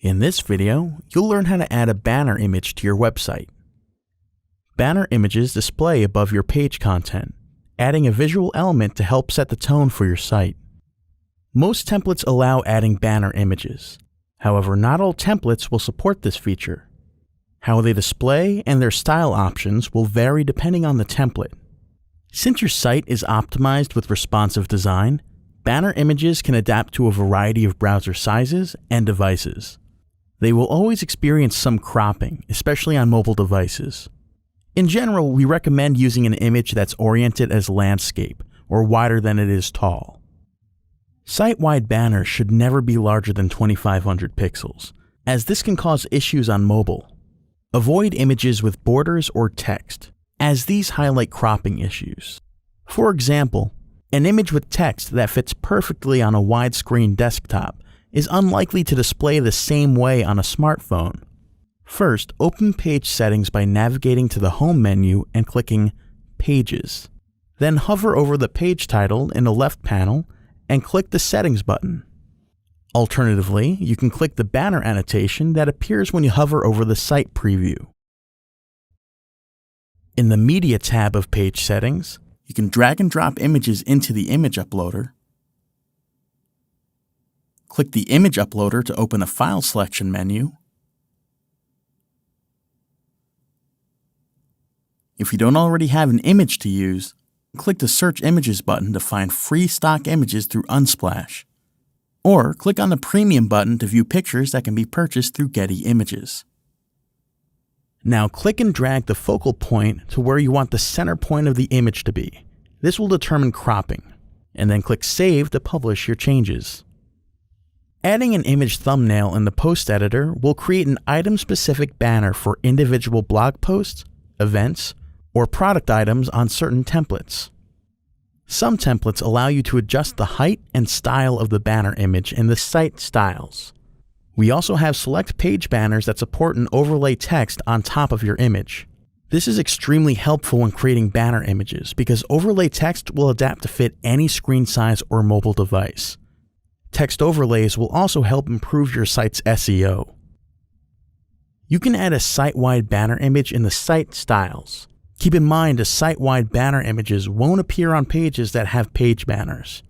In this video, you'll learn how to add a banner image to your website. Banner images display above your page content, adding a visual element to help set the tone for your site. Most templates allow adding banner images. However, not all templates will support this feature. How they display and their style options will vary depending on the template. Since your site is optimized with responsive design, banner images can adapt to a variety of browser sizes and devices. They will always experience some cropping, especially on mobile devices. In general, we recommend using an image that's oriented as landscape or wider than it is tall. Site-wide banners should never be larger than 2500 pixels, as this can cause issues on mobile. Avoid images with borders or text, as these highlight cropping issues. For example, an image with text that fits perfectly on a widescreen desktop is unlikely to display the same way on a smartphone. First, open Page Settings by navigating to the Home menu and clicking Pages. Then hover over the page title in the left panel and click the Settings button. Alternatively, you can click the banner annotation that appears when you hover over the site preview. In the Media tab of Page Settings, you can drag and drop images into the image uploader. Click the image uploader to open a file selection menu. If you don't already have an image to use, click the Search Images button to find free stock images through Unsplash. Or click on the Premium button to view pictures that can be purchased through Getty Images. Now click and drag the focal point to where you want the center point of the image to be. This will determine cropping. And then click Save to publish your changes. Adding an image thumbnail in the post editor will create an item-specific banner for individual blog posts, events, or product items on certain templates. Some templates allow you to adjust the height and style of the banner image in the site styles. We also have select page banners that support an overlay text on top of your image. This is extremely helpful when creating banner images because overlay text will adapt to fit any screen size or mobile device. Text overlays will also help improve your site's SEO. You can add a site-wide banner image in the site styles. Keep in mind, the site-wide banner images won't appear on pages that have page banners.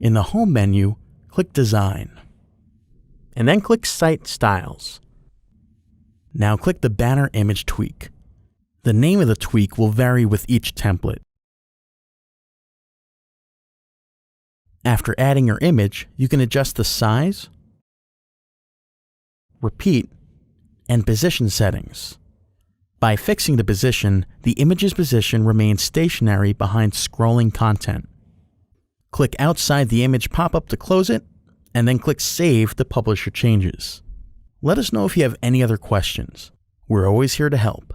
In the Home menu, click Design, and then click Site Styles. Now click the Banner Image tweak. The name of the tweak will vary with each template. After adding your image, you can adjust the size, repeat, and position settings. By fixing the position, the image's position remains stationary behind scrolling content. Click outside the image pop-up to close it, and then click Save to publish your changes. Let us know if you have any other questions. We're always here to help.